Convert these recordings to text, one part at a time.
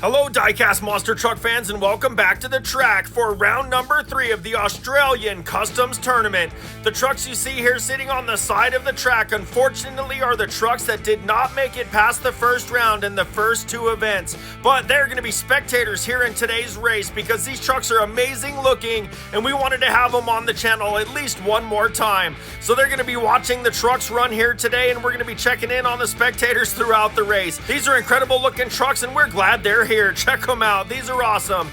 Hello Diecast Monster Truck fans and welcome back to the track for round number 3 of the Australian Customs Tournament. The trucks you see here sitting on the side of the track unfortunately are the trucks that did not make it past the first round in the first 2 events. But they're going to be spectators here in today's race because these trucks are amazing looking and we wanted to have them on the channel at least one more time. So they're going to be watching the trucks run here today and we're going to be checking in on the spectators throughout the race. These are incredible looking trucks and we're glad they're here. Check them out. These are awesome.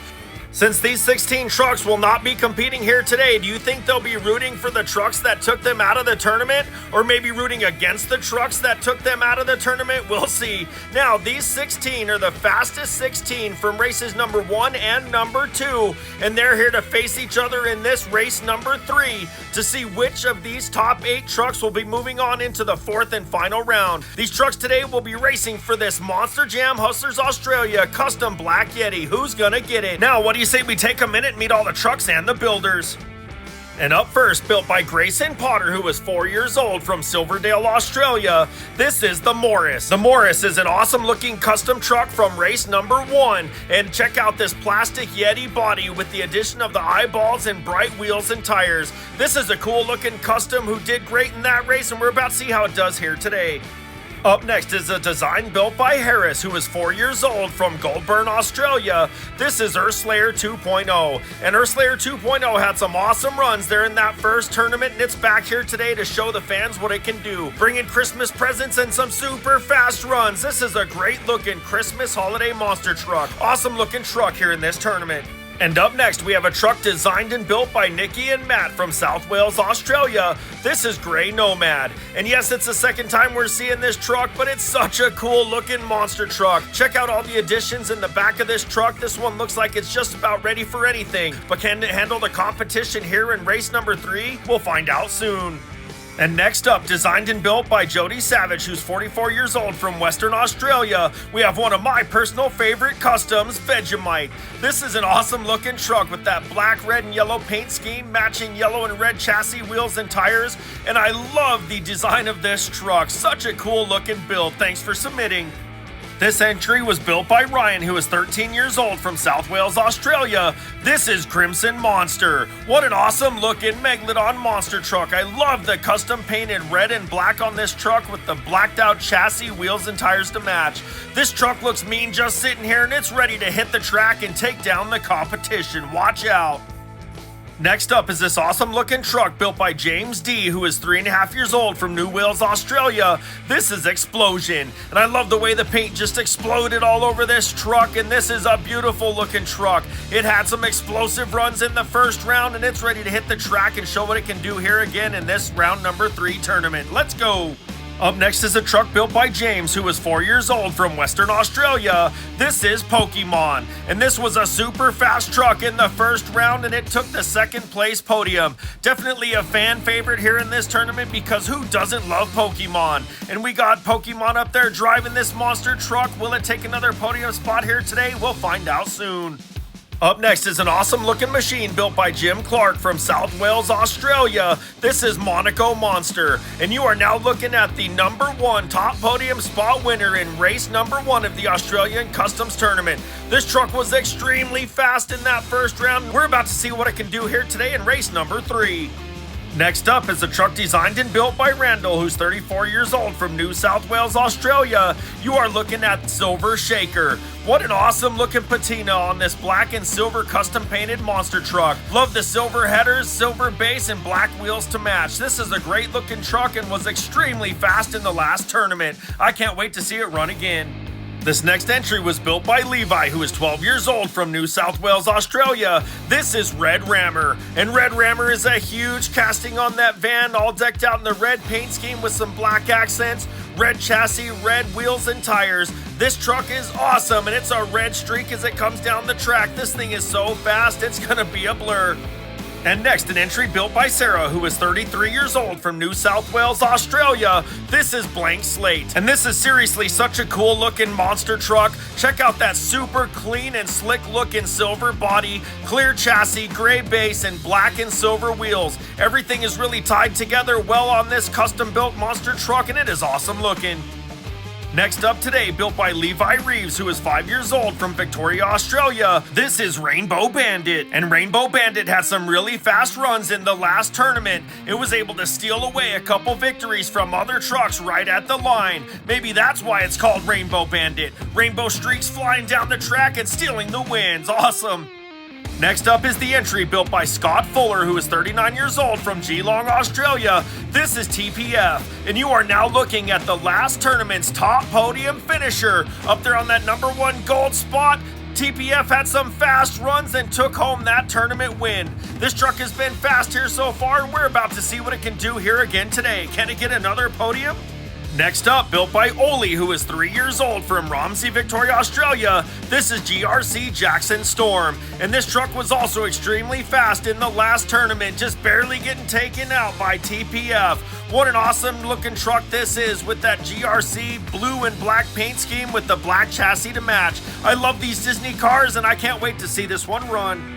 Since these 16 trucks will not be competing here today, do you think they'll be rooting for the trucks that took them out of the tournament? Or maybe rooting against the trucks that took them out of the tournament? We'll see. Now, these 16 are the fastest 16 from races number 1 and number 2, and they're here to face each other in this race number 3 to see which of these top 8 trucks will be moving on into the 4th and final round. These trucks today will be racing for this MonsterJam Hustlers Australia Custom Black Yeti. Who's gonna get it? Now, what do you say we take a minute and meet all the trucks and the builders? And up first, built by Grayson Potter, who is 4 years old from Silverdale, Australia, this is the Morris. The Morris is an awesome looking custom truck from race number 1. And check out this plastic Yeti body with the addition of the eyeballs and bright wheels and tires. This is a cool looking custom who did great in that race and we're about to see how it does here today. Up next is a design built by Harris, who is 4 years old from Goulburn, Australia. This is Earthslayer 2.0. And Earthslayer 2.0 had some awesome runs there in that first tournament, and it's back here today to show the fans what it can do. Bringing Christmas presents and some super fast runs. This is a great looking Christmas holiday monster truck. Awesome looking truck here in this tournament. And up next, we have a truck designed and built by Nikki and Matt from South Wales, Australia. This is Grey Nomad. And yes, it's the second time we're seeing this truck, but it's such a cool looking monster truck. Check out all the additions in the back of this truck. This one looks like it's just about ready for anything. But can it handle the competition here in race number 3? We'll find out soon. And next up, designed and built by Jody Savage, who's 44 years old from Western Australia, we have one of my personal favorite customs, Vegemite. This is an awesome looking truck with that black, red, and yellow paint scheme, matching yellow and red chassis, wheels, and tires. And I love the design of this truck. Such a cool looking build. Thanks for submitting. This entry was built by Ryan, who is 13 years old from South Wales, Australia. This is Crimson Monster. What an awesome looking Megalodon monster truck. I love the custom painted red and black on this truck with the blacked out chassis, wheels, and tires to match. This truck looks mean just sitting here and it's ready to hit the track and take down the competition. Watch out. Next up is this awesome looking truck built by James D, who is 3.5 years old from New Wales, Australia. This is Explosion, and I love the way the paint just exploded all over this truck, and this is a beautiful looking truck. It had some explosive runs in the first round, and it's ready to hit the track and show what it can do here again in this round number 3 tournament. Let's go! Up next is a truck built by James, who is 4 years old from Western Australia. This is Pokemon, and this was a super fast truck in the first round, and it took the second place podium. Definitely a fan favorite here in this tournament because who doesn't love Pokemon? And we got Pokemon up there driving this monster truck. Will it take another podium spot here today? We'll find out soon. Up next is an awesome looking machine built by Jim Clark from South Wales, Australia. This is Monaco Monster, and you are now looking at the number 1 top podium spot winner in race number 1 of the Australian Customs Tournament. This truck was extremely fast in that first round. We're about to see what it can do here today in race number 3. Next up is a truck designed and built by Randall, who's 34 years old from New South Wales, Australia. You are looking at Silver Shaker. What an awesome looking patina on this black and silver custom painted monster truck. Love the silver headers, silver base, and black wheels to match. This is a great looking truck and was extremely fast in the last tournament. I can't wait to see it run again. This next entry was built by Levi, who is 12 years old from New South Wales, Australia. This is Red Rammer, and Red Rammer is a huge casting on that van, all decked out in the red paint scheme with some black accents, red chassis, red wheels, and tires. This truck is awesome, and it's a red streak as it comes down the track. This thing is so fast, it's gonna be a blur. And next, an entry built by Sarah, who is 33 years old from New South Wales, Australia. This is Blank Slate. And this is seriously such a cool looking monster truck. Check out that super clean and slick looking silver body, clear chassis, gray base, and black and silver wheels. Everything is really tied together well on this custom built monster truck, and it is awesome looking. Next up today, built by Levi Reeves, who is 5 years old from Victoria, Australia, this is Rainbow Bandit. And Rainbow Bandit had some really fast runs in the last tournament. It was able to steal away a couple victories from other trucks right at the line. Maybe that's why it's called Rainbow Bandit. Rainbow streaks flying down the track and stealing the wins. Awesome. Next up is the entry built by Scott Fuller, who is 39 years old from Geelong, Australia. This is TPF, and you are now looking at the last tournament's top podium finisher. Up there on that #1 gold spot, TPF had some fast runs and took home that tournament win. This truck has been fast here so far, and we're about to see what it can do here again today. Can it get another podium? Next up, built by Oli, who is 3 years old from Romsey, Victoria, Australia, this is GRC Jackson Storm. And this truck was also extremely fast in the last tournament, just barely getting taken out by TPF. What an awesome looking truck this is with that GRC blue and black paint scheme with the black chassis to match. I love these Disney cars and I can't wait to see this one run.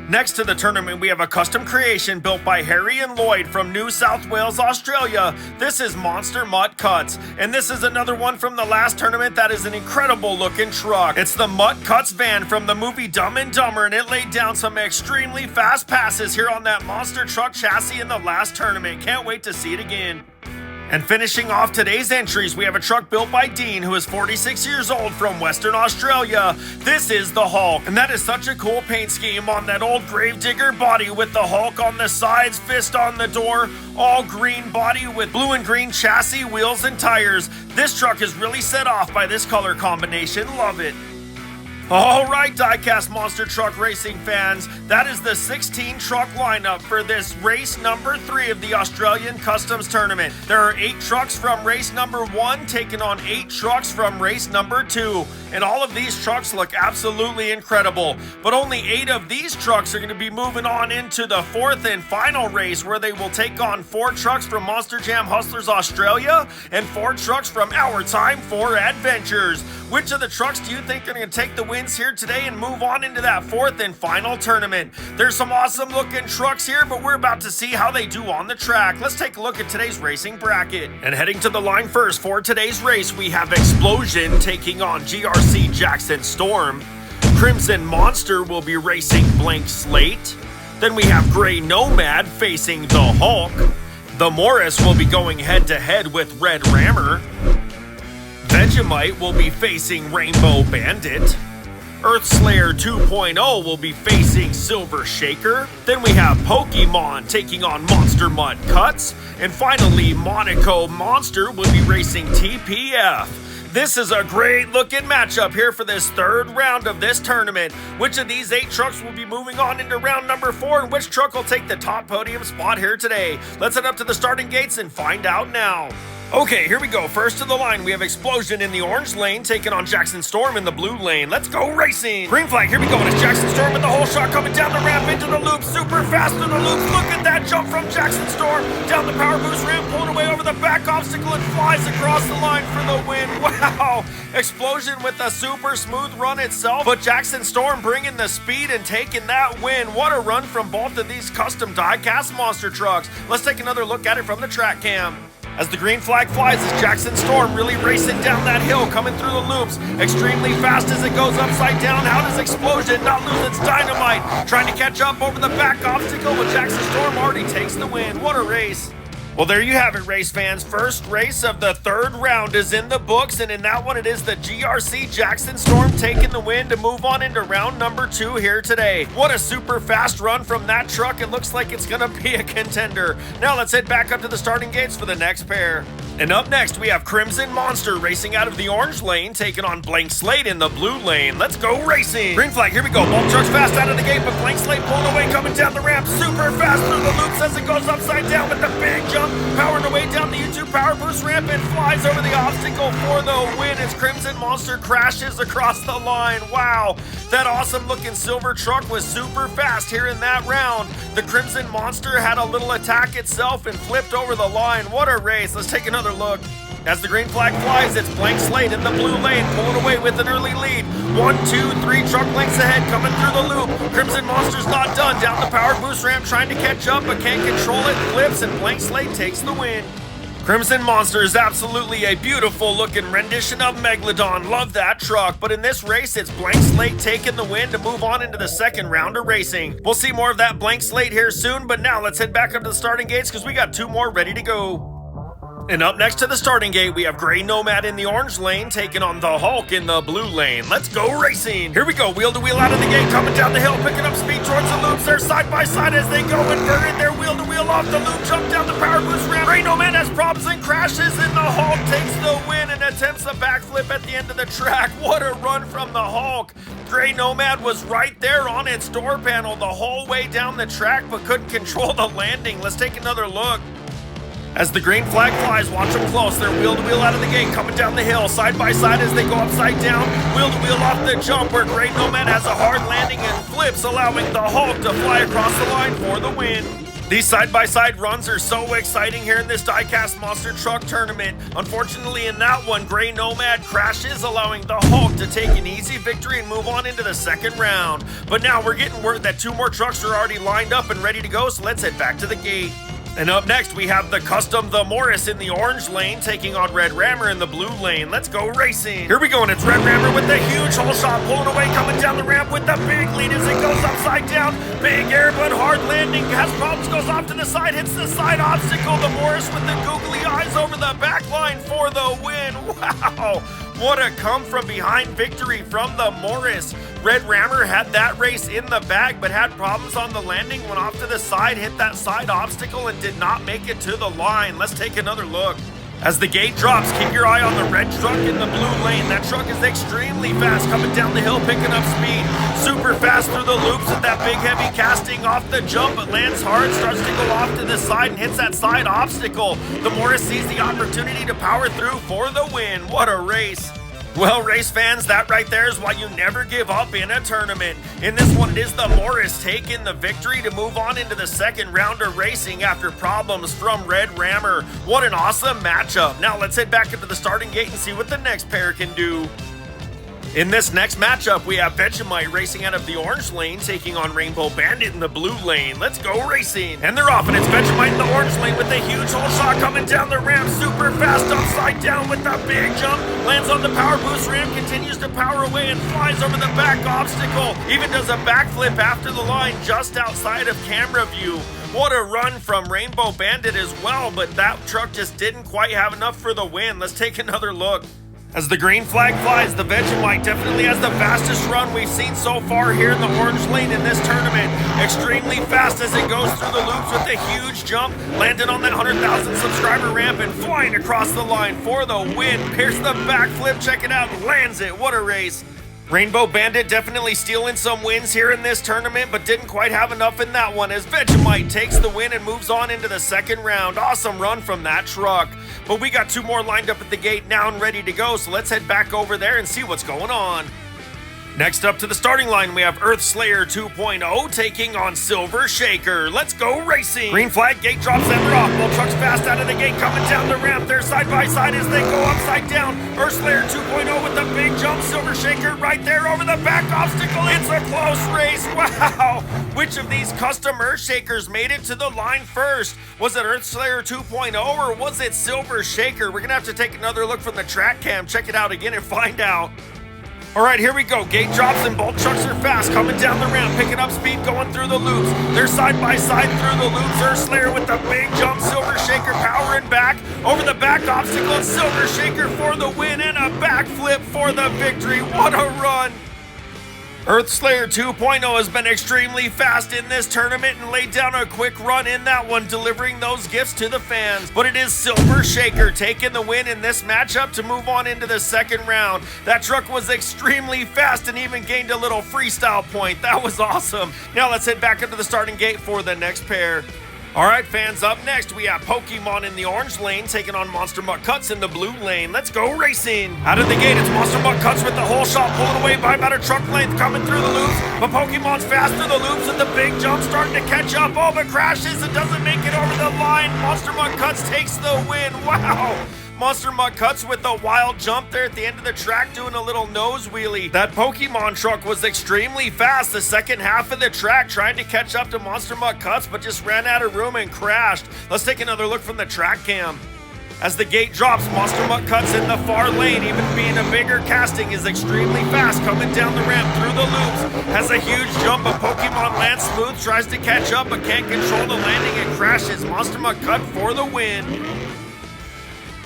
Next to the tournament, we have a custom creation built by Harry and Lloyd from New South Wales, Australia. This is Monster Mutt Cuts, and this is another one from the last tournament that is an incredible looking truck. It's the Mutt Cuts van from the movie Dumb and Dumber, and it laid down some extremely fast passes here on that monster truck chassis in the last tournament. Can't wait to see it again. And finishing off today's entries, we have a truck built by Dean, who is 46 years old from Western Australia. This is the Hulk, and that is such a cool paint scheme on that old Gravedigger body with the Hulk on the sides, fist on the door, all green body with blue and green chassis, wheels, and tires. This truck is really set off by this color combination. Love it. Alright, Diecast Monster Truck Racing fans, that is the 16 truck lineup for this race number 3 of the Australian Customs Tournament. There are 8 trucks from race number 1 taking on 8 trucks from race number 2. And all of these trucks look absolutely incredible. But only 8 of these trucks are going to be moving on into the 4th and final race, where they will take on 4 trucks from MonsterJam Hustlers Australia and 4 trucks from Our Time 4 Adventures. Which of the trucks do you think are going to take the wins here today and move on into that 4th and final tournament? There's some awesome looking trucks here, but we're about to see how they do on the track. Let's take a look at today's racing bracket. And heading to the line first for today's race, we have Explosion taking on GRC Jackson Storm. Crimson Monster will be racing Blank Slate. Then we have Gray Nomad facing the Hulk. The Morris will be going head to head with Red Rammer. Vegemite will be facing Rainbow Bandit. Earthslayer 2.0 will be facing Silver Shaker. Then we have Pokemon taking on Monster Mutt Cuts. And finally, Monaco Monster will be racing TPF. This is a great looking matchup here for this 3rd round of this tournament. Which of these 8 trucks will be moving on into round number 4, and which truck will take the top podium spot here today? Let's head up to the starting gates and find out now. Okay, here we go. First to the line, we have Explosion in the orange lane, taking on Jackson Storm in the blue lane. Let's go racing! Green flag, here we go. And it's Jackson Storm with the whole shot coming down the ramp into the loop. Super fast through the loops. Look at that jump from Jackson Storm. Down the power boost ramp, pulling away over the back obstacle and flies across the line for the win. Wow! Explosion with a super smooth run itself, but Jackson Storm bringing the speed and taking that win. What a run from both of these custom die-cast monster trucks. Let's take another look at it from the track cam. As the green flag flies, as Jackson Storm really racing down that hill, coming through the loops, extremely fast as it goes upside down. How does Explosion not lose its dynamite? Trying to catch up over the back obstacle, but Jackson Storm already takes the win. What a race. Well, there you have it, race fans. First race of the 3rd round is in the books, and in that one, it is the GRC Jackson Storm taking the win to move on into round number 2 here today. What a super fast run from that truck. It looks like it's going to be a contender. Now let's head back up to the starting gates for the next pair. And up next, we have Crimson Monster racing out of the orange lane, taking on Blank Slate in the blue lane. Let's go racing! Green flag, here we go. Both trucks fast out of the gate, but Blank Slate pulling away, coming down the ramp, super fast through the loops as it goes upside down with the big jump, powering away down the YouTube power boost ramp and flies over the obstacle for the win as Crimson Monster crashes across the line. Wow, that awesome looking silver truck was super fast here in that round. The Crimson Monster had a little attack itself and flipped over the line. What a race. Let's take another look. As the green flag flies, it's Blank Slate in the blue lane, pulling away with an early lead. 1, 2, 3 truck lengths ahead, coming through the loop. Crimson Monster's not done, down the power boost ramp, trying to catch up, but can't control it, flips, and Blank Slate takes the win. Crimson Monster is absolutely a beautiful looking rendition of Megalodon. Love that truck. But in this race, it's Blank Slate taking the win to move on into the second round of racing. We'll see more of that Blank Slate here soon, but now let's head back up to the starting gates because we got 2 more ready to go. And up next to the starting gate, we have Gray Nomad in the orange lane taking on the Hulk in the blue lane. Let's go racing. Here we go, wheel to wheel out of the gate, coming down the hill, picking up speed towards the loops. They're side by side as they go inverted. They're wheel to wheel off the loop, jump down the power boost ramp. Gray Nomad has problems and crashes, and the Hulk takes the win and attempts a backflip at the end of the track. What a run from the Hulk. Gray Nomad was right there on its door panel the whole way down the track, but couldn't control the landing. Let's take another look. As the green flag flies, watch them close. They're wheel to wheel out of the gate, coming down the hill, side by side as they go upside down. Wheel to wheel off the jump where Gray Nomad has a hard landing and flips, allowing the Hulk to fly across the line for the win. These side-by-side runs are so exciting here in this Diecast Monster Truck Tournament. Unfortunately, in that one, Gray Nomad crashes, allowing the Hulk to take an easy victory and move on into the second round. But now we're getting word that 2 more trucks are already lined up and ready to go, so let's head back to the gate. And up next, we have the Custom The Morris in the orange lane taking on Red Rammer in the blue lane. Let's go racing. Here we go, and it's Red Rammer with the huge hole shot, pulling away, coming down the ramp with the big lead as it goes upside down. Big air, but hard landing. Has problems, goes off to the side, hits the side obstacle. The Morris with the googly eyes over the back line for the win. Wow. What a come from behind victory from the Morris. Red Rammer had that race in the bag, but had problems on the landing, went off to the side, hit that side obstacle, and did not make it to the line. Let's take another look. As the gate drops, keep your eye on the red truck in the blue lane. That truck is extremely fast, coming down the hill, picking up speed. Super fast through the loops with that big heavy casting off the jump, but lands hard, starts to go off to the side and hits that side obstacle. The Morris sees the opportunity to power through for the win. What a race. Well, race fans, that right there is why you never give up in a tournament. In this one, it is the Morris taking the victory to move on into the second round of racing after problems from Red Rammer. What an awesome matchup. Now let's head back into the starting gate and see what the next pair can do. In this next matchup, we have Vegemite racing out of the orange lane, taking on Rainbow Bandit in the blue lane. Let's go racing. And they're off, and it's Vegemite in the orange lane with a huge hole shot coming down the ramp, super fast upside down with a big jump. Lands on the power boost ramp, continues to power away and flies over the back obstacle. Even does a backflip after the line just outside of camera view. What a run from Rainbow Bandit as well, but that truck just didn't quite have enough for the win. Let's take another look. As the green flag flies, the Vegemite definitely has the fastest run we've seen so far here in the orange lane in this tournament. Extremely fast as it goes through the loops with a huge jump, landing on that 100,000 subscriber ramp and flying across the line for the win. Pierce the backflip, check it out, lands it. What a race. Rainbow Bandit definitely stealing some wins here in this tournament, but didn't quite have enough in that one as Vegemite takes the win and moves on into the second round. Awesome run from that truck. But we got 2 more lined up at the gate now and ready to go, so let's head back over there and see what's going on. Next up to the starting line, we have Earth Slayer 2.0 taking on Silver Shaker. Let's go racing. Green flag, gate drops, and they're off. Both trucks fast out of the gate, coming down the ramp. They're side by side as they go upside down. Earth Slayer 2.0 with the big jump. Silver Shaker right there over the back obstacle. It's a close race. Wow. Which of these custom Earth Shakers made it to the line first? Was it Earth Slayer 2.0 or was it Silver Shaker? We're going to have to take another look from the track cam, check it out again and find out. All right, here we go. Gate drops and both trucks are fast, coming down the ramp, picking up speed, going through the loops. They're side by side through the loops. Earth Slayer with the big jump. Silver Shaker powering back over the back obstacle. And Silver Shaker for the win and a backflip for the victory. What a run. Earth Slayer 2.0 has been extremely fast in this tournament and laid down a quick run in that one, delivering those gifts to the fans. But it is Silver Shaker taking the win in this matchup to move on into the second round. That truck was extremely fast and even gained a little freestyle point. That was awesome. Now let's head back into the starting gate for the next pair. All right, fans, up next, we have Pokemon in the orange lane taking on Monster Mutt Cuts in the blue lane. Let's go racing. Out of the gate, it's Monster Mutt Cuts with the whole shot, pulling away by about a truck length, coming through the loops. But Pokemon's fast through the loops with the big jump, starting to catch up. Oh, but crashes and doesn't make it over the line. Monster Mutt Cuts takes the win. Wow. Monster Mutt Cuts with a wild jump there at the end of the track, doing a little nose wheelie. That Pokemon truck was extremely fast the second half of the track, trying to catch up to Monster Mutt Cuts, but just ran out of room and crashed. Let's take another look from the track cam. As the gate drops, Monster Mutt cuts in the far lane. Even being a bigger casting is extremely fast, coming down the ramp through the loops. Has a huge jump, but Pokemon lands smooth, tries to catch up, but can't control the landing and crashes. Monster Mutt cut for the win.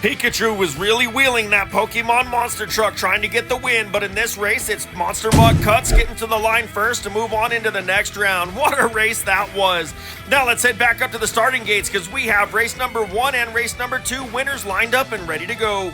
Pikachu was really wheeling that Pokemon monster truck trying to get the win, but in this race, it's Monster Mutt Cuts getting to the line first to move on into the next round. What a race that was. Now let's head back up to the starting gates because we have race number 1 and race number 2 winners lined up and ready to go.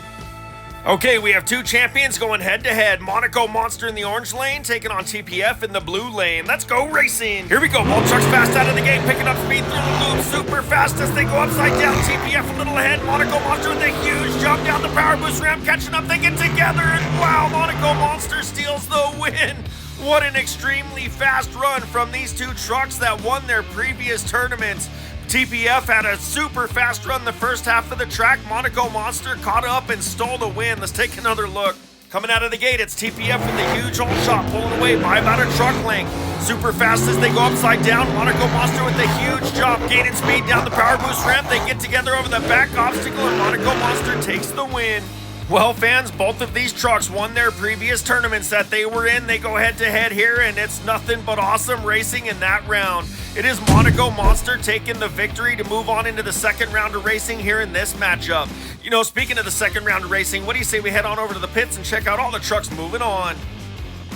Okay, we have two champions going head-to-head. Monaco Monster in the orange lane, taking on TPF in the blue lane. Let's go racing! Here we go, Moltres fast out of the gate, picking up speed through the loop, super fast as they go upside down. TPF a little ahead, Monaco Monster with a huge jump down the power boost ramp, catching up, they get together, and wow, Monaco Monster steals the win! What an extremely fast run from these two trucks that won their previous tournaments. TPF had a super fast run the first half of the track. Monaco Monster caught up and stole the win. Let's take another look. Coming out of the gate, it's TPF with a huge hole shot, pulling away by about a truck length. Super fast as they go upside down. Monaco Monster with a huge jump, gaining speed down the power boost ramp. They get together over the back obstacle, and Monaco Monster takes the win. Well, fans, both of these trucks won their previous tournaments that they were in. They go head-to-head here, and it's nothing but awesome racing in that round. It is Monaco Monster taking the victory to move on into the second round of racing here in this matchup. You know, speaking of the second round of racing, what do you say we head on over to the pits and check out all the trucks moving on?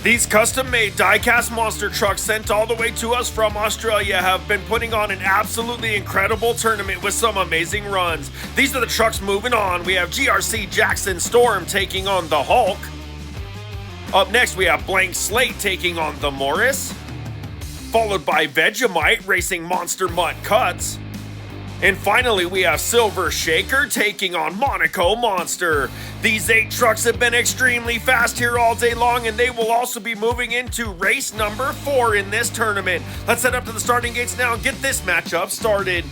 These custom-made Diecast monster trucks sent all the way to us from Australia have been putting on an absolutely incredible tournament with some amazing runs. These are the trucks moving on. We have GRC Jackson Storm taking on the Hulk. Up next, we have Blank Slate taking on the Morris. Followed by Vegemite racing Monster Mutt Cuts. And finally, we have Silver Shaker taking on Monaco Monster. These 8 trucks have been extremely fast here all day long, and they will also be moving into race number 4 in this tournament. Let's head up to the starting gates now and get this matchup started.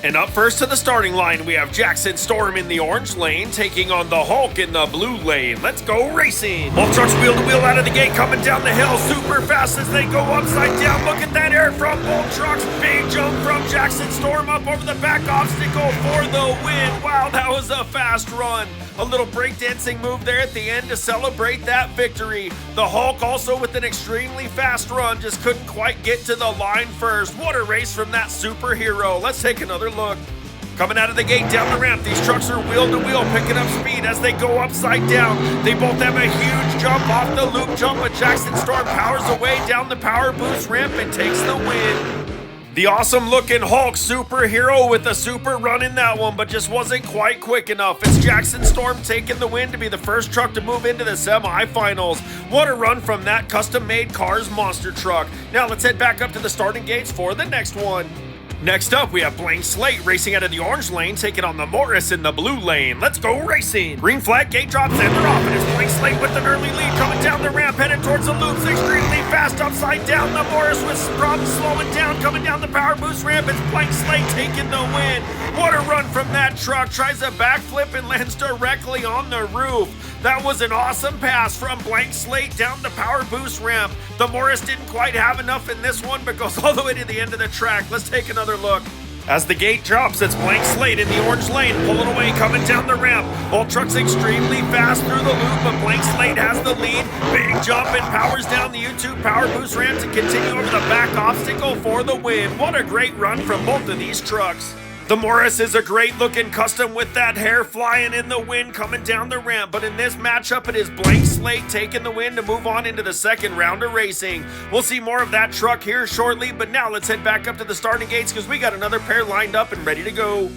And up first to the starting line, we have Jackson Storm in the orange lane, taking on the Hulk in the blue lane. Let's go racing! Both trucks wheel to wheel out of the gate, coming down the hill super fast as they go upside down. Look at that air from both trucks. Big jump from Jackson Storm up over the back obstacle for the win. Wow, that was a fast run. A little breakdancing move there at the end to celebrate that victory. The Hulk also with an extremely fast run, just couldn't quite get to the line first. What a race from that superhero. Let's take another look. Coming out of the gate down the ramp, these trucks are wheel to wheel, picking up speed as they go upside down. They both have a huge jump off the loop jump, but Jackson Storm powers away down the power boost ramp and takes the win. The awesome looking Hulk superhero with a super run in that one, but just wasn't quite quick enough. It's Jackson Storm taking the win to be the first truck to move into the semifinals. What a run from that custom-made Cars monster truck. Now let's head back up to the starting gates for the next one. Next up, we have Blank Slate racing out of the orange lane, taking on the Morris in the blue lane. Let's go racing! Green flag, gate drops, and they're off, and it's Blank Slate with an early lead coming down the ramp, headed towards the loops, extremely fast upside down. The Morris with problems slowing down, coming down the power boost ramp. It's Blank Slate taking the win. What a run from that truck. Tries a backflip and lands directly on the roof. That was an awesome pass from Blank Slate down the power boost ramp. The Morris didn't quite have enough in this one, but goes all the way to the end of the track. Let's take another look. As the gate drops, it's Blank Slate in the orange lane, pulling away, coming down the ramp. Both trucks extremely fast through the loop, but Blank Slate has the lead. Big jump and powers down the YouTube power boost ramp to continue over the back obstacle for the win. What a great run from both of these trucks. The Morris is a great looking custom with that hair flying in the wind coming down the ramp, but in this matchup it is Blank Slate taking the win to move on into the second round of racing. We'll see more of that truck here shortly, but now let's head back up to the starting gates because we got another pair lined up and ready to go.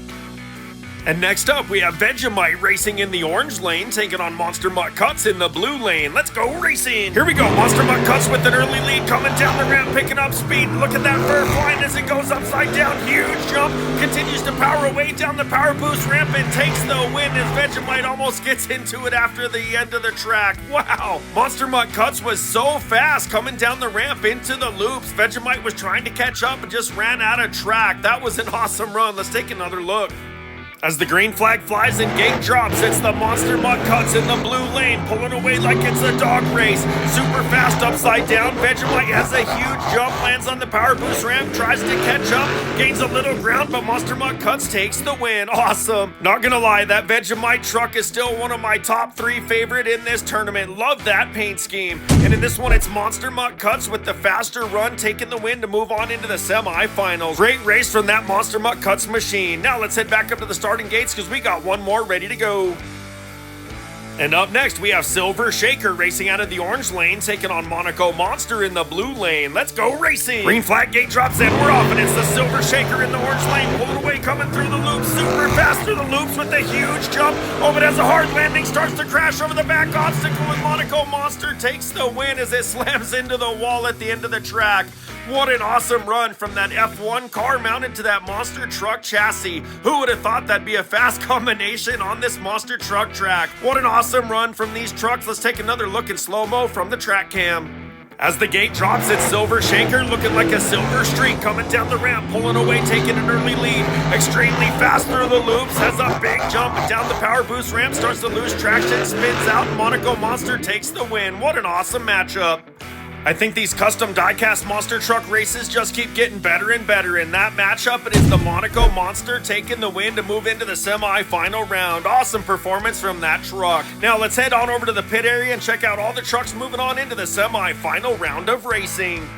And next up, we have Vegemite racing in the orange lane, taking on Monster Mutt Cuts in the blue lane. Let's go racing! Here we go, Monster Mutt Cuts with an early lead, coming down the ramp, picking up speed. Look at that fur flying as it goes upside down. Huge jump, continues to power away down the power boost ramp and takes the win as Vegemite almost gets into it after the end of the track. Wow! Monster Mutt Cuts was so fast coming down the ramp into the loops. Vegemite was trying to catch up and just ran out of track. That was an awesome run. Let's take another look. As the green flag flies and gate drops, it's the Monster Mutt Cuts in the blue lane, pulling away like it's a dog race. Super fast upside down, Vegemite has a huge jump, lands on the power boost ramp, tries to catch up, gains a little ground, but Monster Mutt Cuts takes the win. Awesome. Not gonna lie, that Vegemite truck is still one of my top 3 favorite in this tournament. Love that paint scheme. And in this one, it's Monster Mutt Cuts with the faster run, taking the win to move on into the semifinals. Great race from that Monster Mutt Cuts machine. Now let's head back up to the starting gates because we got one more ready to go. And up next, we have Silver Shaker racing out of the orange lane, taking on Monaco Monster in the blue lane. Let's go racing! Green flag gate drops in, we're off, and it's the Silver Shaker in the orange lane, pulling away, coming through the loops, super fast through the loops with a huge jump. Oh, but has a hard landing, starts to crash over the back obstacle, and Monaco Monster takes the win as it slams into the wall at the end of the track. What an awesome run from that F1 car mounted to that monster truck chassis. Who would have thought that'd be a fast combination on this monster truck track? What an awesome run from these trucks. Let's take another look in slow-mo from the track cam. As the gate drops, it's Silver Shaker looking like a silver streak coming down the ramp, pulling away, taking an early lead. Extremely fast through the loops, has a big jump down the power boost ramp, starts to lose traction, spins out, and Monaco Monster takes the win. What an awesome matchup. I think these custom diecast monster truck races just keep getting better and better. In that matchup, it is the Monaco Monster taking the win to move into the semi-final round. Awesome performance from that truck. Now let's head on over to the pit area and check out all the trucks moving on into the semi-final round of racing.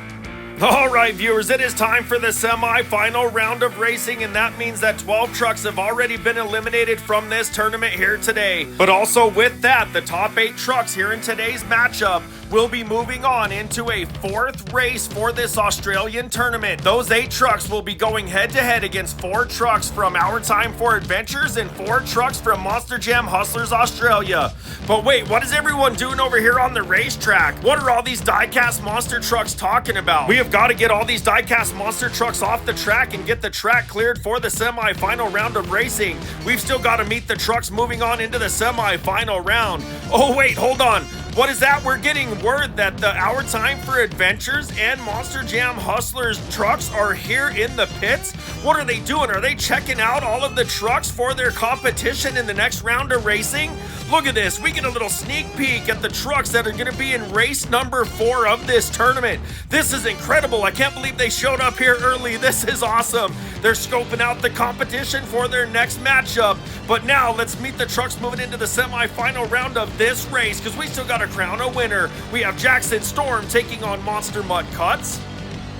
Alright viewers, it is time for the semi-final round of racing, and that means that 12 trucks have already been eliminated from this tournament here today. But also with that, the top 8 trucks here in today's matchup will be moving on into a 4th race for this Australian tournament. Those 8 trucks will be going head-to-head against 4 trucks from Our Time for Adventures and 4 trucks from MonsterJam Hustlers Australia. But wait, what is everyone doing over here on the racetrack? What are all these diecast monster trucks talking about? We have got to get all these diecast monster trucks off the track and get the track cleared for the semi-final round of racing. We've still got to meet the trucks moving on into the semi-final round. Oh wait, hold on. What is that? We're getting word that the Our Time for Adventures and MonsterJam Hustlers trucks are here in the pits. What are they doing? Are they checking out all of the trucks for their competition in the next round of racing? Look at this. We get a little sneak peek at the trucks that are going to be in race number 4 of this tournament. This is incredible. I can't believe they showed up here early. This is awesome. They're scoping out the competition for their next matchup. But now let's meet the trucks moving into the semi-final round of this race, because we still got to crown a winner. We have Jackson Storm taking on Monster Mutt Cuts.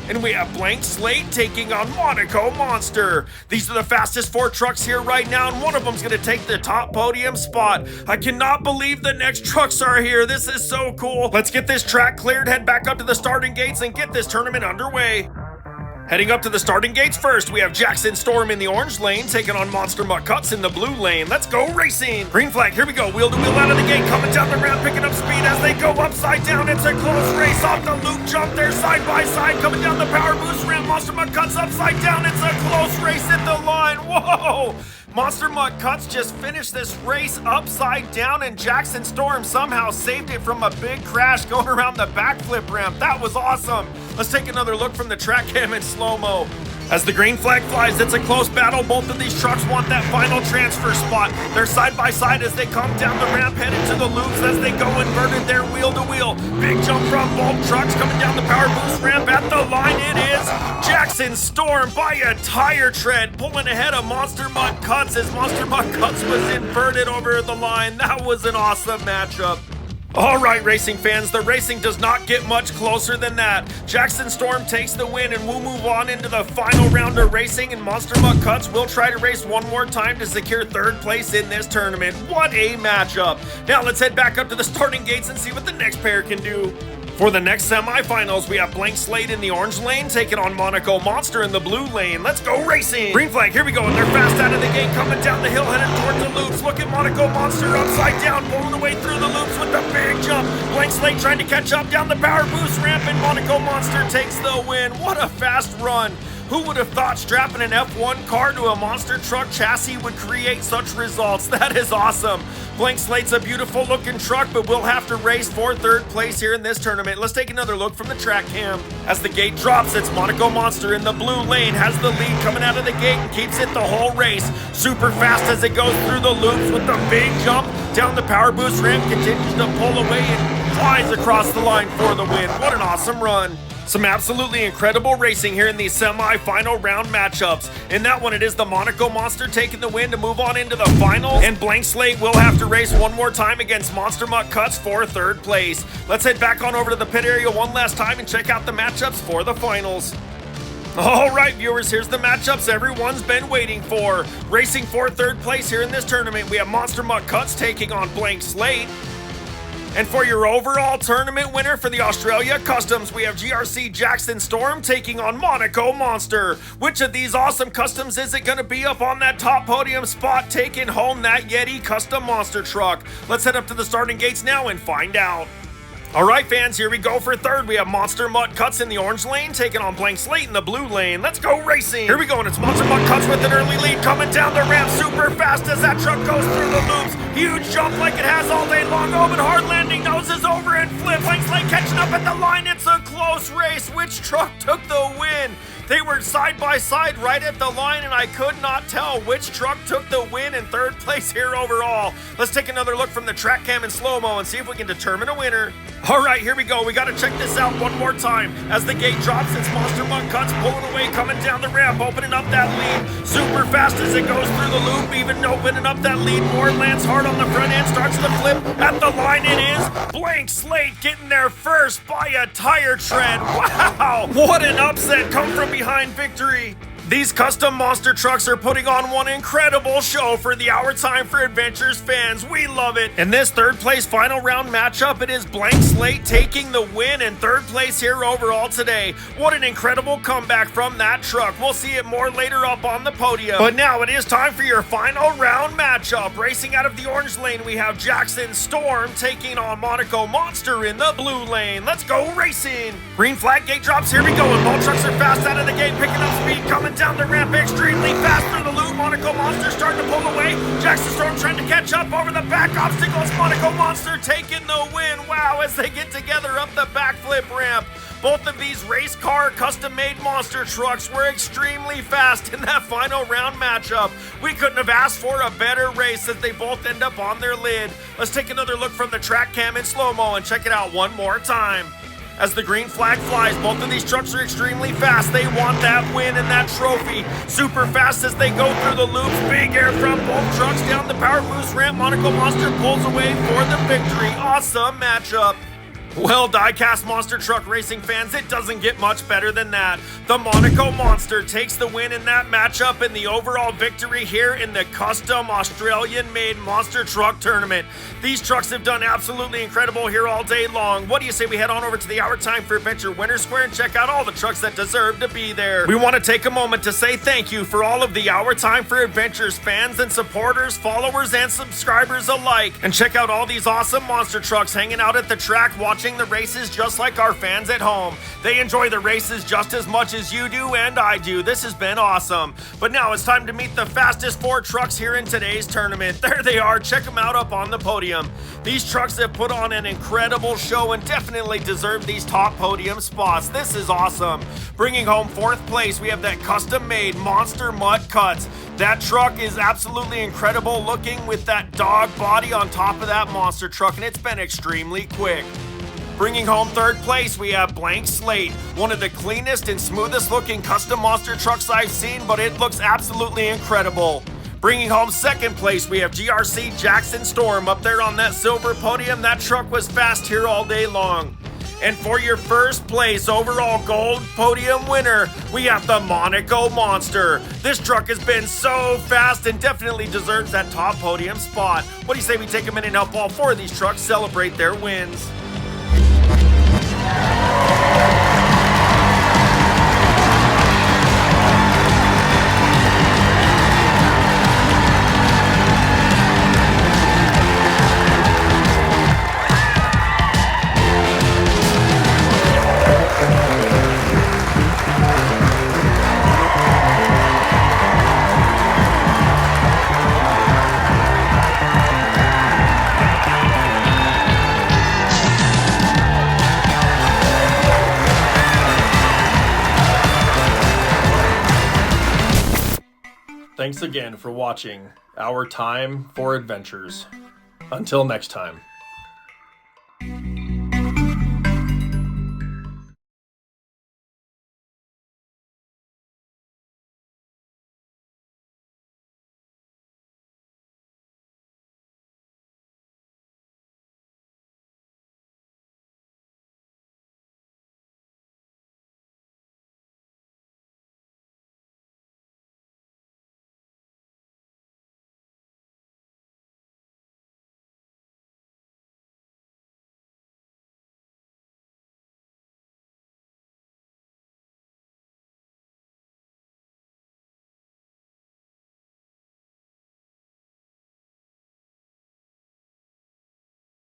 And we have Blank Slate taking on Monaco Monster. These are the fastest 4 trucks here right now, and one of them's going to take the top podium spot. I cannot believe the next trucks are here. This is so cool. Let's get this track cleared, head back up to the starting gates, and get this tournament underway. Heading up to the starting gates first, we have Jackson Storm in the orange lane, taking on Monster Mutt Cuts in the blue lane. Let's go racing! Green flag, here we go. Wheel to wheel out of the gate, coming down the ramp, picking up speed as they go upside down. It's a close race off the loop jump there, side by side, coming down the power boost ramp. Monster Mutt Cuts upside down. It's a close race at the line. Whoa! Monster Mutt Cuts just finished this race upside down, and Jackson Storm somehow saved it from a big crash going around the backflip ramp. That was awesome. Let's take another look from the track cam in slow-mo. As the green flag flies, it's a close battle. Both of these trucks want that final transfer spot. They're side by side as they come down the ramp, headed to the loops as they go inverted there, wheel to wheel. Big jump from both trucks coming down the power boost ramp. At the line it is Jackson Storm by a tire tread, pulling ahead of Monster Mutt Cuts as Monster Mutt Cuts was inverted over the line. That was an awesome matchup. Alright racing fans, the racing does not get much closer than that. Jackson Storm takes the win, and we'll move on into the final round of racing, and Monster Mutt Cuts will try to race one more time to secure 3rd place in this tournament. What a matchup. Now let's head back up to the starting gates and see what the next pair can do. For the next semifinals, we have Blank Slate in the orange lane, taking on Monaco Monster in the blue lane. Let's go racing! Green flag, here we go, and they're fast out of the gate, coming down the hill, headed towards the loops. Look at Monaco Monster upside down, pulling away through the loops with a big jump. Blank Slate trying to catch up down the power boost ramp, and Monaco Monster takes the win. What a fast run! Who would have thought strapping an F1 car to a monster truck chassis would create such results? That is awesome. Blank Slate's a beautiful looking truck, but we'll have to race for third place here in this tournament. Let's take another look from the track cam. As the gate drops, it's Monaco Monster in the blue lane, has the lead coming out of the gate and keeps it the whole race. Super fast as it goes through the loops with the big jump down the power boost ramp, continues to pull away and flies across the line for the win. What an awesome run. Some absolutely incredible racing here in these semi-final round matchups. In that one, it is the Monaco Monster taking the win to move on into the finals, and Blank Slate will have to race one more time against Monster Mutt Cuts for third place. Let's head back on over to the pit area one last time and check out the matchups for the finals. All right, viewers, here's the matchups everyone's been waiting for. Racing for third place here in this tournament, we have Monster Mutt Cuts taking on Blank Slate. And for your overall tournament winner for the Australia Customs, we have GRC Jackson Storm taking on Monaco Monster. Which of these awesome customs is it going to be up on that top podium spot, taking home that Yeti Custom Monster Truck? Let's head up to the starting gates now and find out. All right, fans, here we go for third. We have Monster Mutt Cuts in the orange lane, taking on Blank Slate in the blue lane. Let's go racing. Here we go, and it's Monster Mutt Cuts with an early lead, coming down the ramp super fast as that truck goes through the loops. Huge jump like it has all day long. Oh, but hard landing, noses over and flip. Blank Slate catching up at the line. It's a close race. Which truck took the win? They were side by side right at the line, and I could not tell which truck took the win in third place here overall. Let's take another look from the track cam in slow-mo and see if we can determine a winner. All right, here we go. We got to check this out one more time. As the gate drops, it's Monster Mutt Cuts pulling away, coming down the ramp, opening up that lead. Super fast as it goes through the loop, even opening up that lead more. Lands hard on the front end, starts to flip. At the line it is Blank Slate getting there first by a tire tread. Wow, what an upset come from behind victory. These custom monster trucks are putting on one incredible show for the Our Time for Adventures fans. We love it. In this third place final round matchup, it is Blank Slate taking the win in third place here overall today. What an incredible comeback from that truck. We'll see it more later up on the podium. But now it is time for your final round matchup. Racing out of the orange lane, we have Jackson Storm taking on Monaco Monster in the blue lane. Let's go racing. Green flag gate drops. Here we go. And both trucks are fast out of the gate, picking up speed, coming down the ramp extremely fast through the loop. Monaco Monster starting to pull away. Jackson Storm trying to catch up over the back obstacles. Monaco Monster taking the win. Wow, as they get together up the backflip ramp. Both of these race car custom-made monster trucks were extremely fast in that final round matchup. We couldn't have asked for a better race as they both end up on their lid. Let's take another look from the track cam in slow-mo and check it out one more time. As the green flag flies, both of these trucks are extremely fast. They want that win and that trophy. Super fast as they go through the loops. Big air from both trucks down the power boost ramp. Monaco Monster pulls away for the victory. Awesome matchup. Well, Diecast Monster Truck Racing fans, it doesn't get much better than that. The Monaco Monster takes the win in that matchup and the overall victory here in the custom Australian-made Monster Truck Tournament. These trucks have done absolutely incredible here all day long. What do you say we head on over to the Our Time for Adventure Winter Square and check out all the trucks that deserve to be there? We want to take a moment to say thank you for all of the Our Time for Adventures fans and supporters, followers, and subscribers alike. And check out all these awesome monster trucks hanging out at the track watching the races just like our fans at home. They enjoy the races just as much as you do and I do. This has been awesome. But now it's time to meet the fastest four trucks here in today's tournament. There they are. Check them out up on the podium. These trucks have put on an incredible show and definitely deserve these top podium spots. This is awesome. Bringing home fourth place, we have that custom-made Monster Mutt Cuts. That truck is absolutely incredible looking with that dog body on top of that monster truck, and it's been extremely quick. Bringing home third place, we have Blank Slate, one of the cleanest and smoothest looking custom monster trucks I've seen, but it looks absolutely incredible. Bringing home second place, we have GRC Jackson Storm up there on that silver podium. That truck was fast here all day long. And for your first place overall gold podium winner, we have the Monaco Monster. This truck has been so fast and definitely deserves that top podium spot. What do you say we take a minute and help all four of these trucks celebrate their wins? Thanks again for watching our Time for Adventures. Until next time.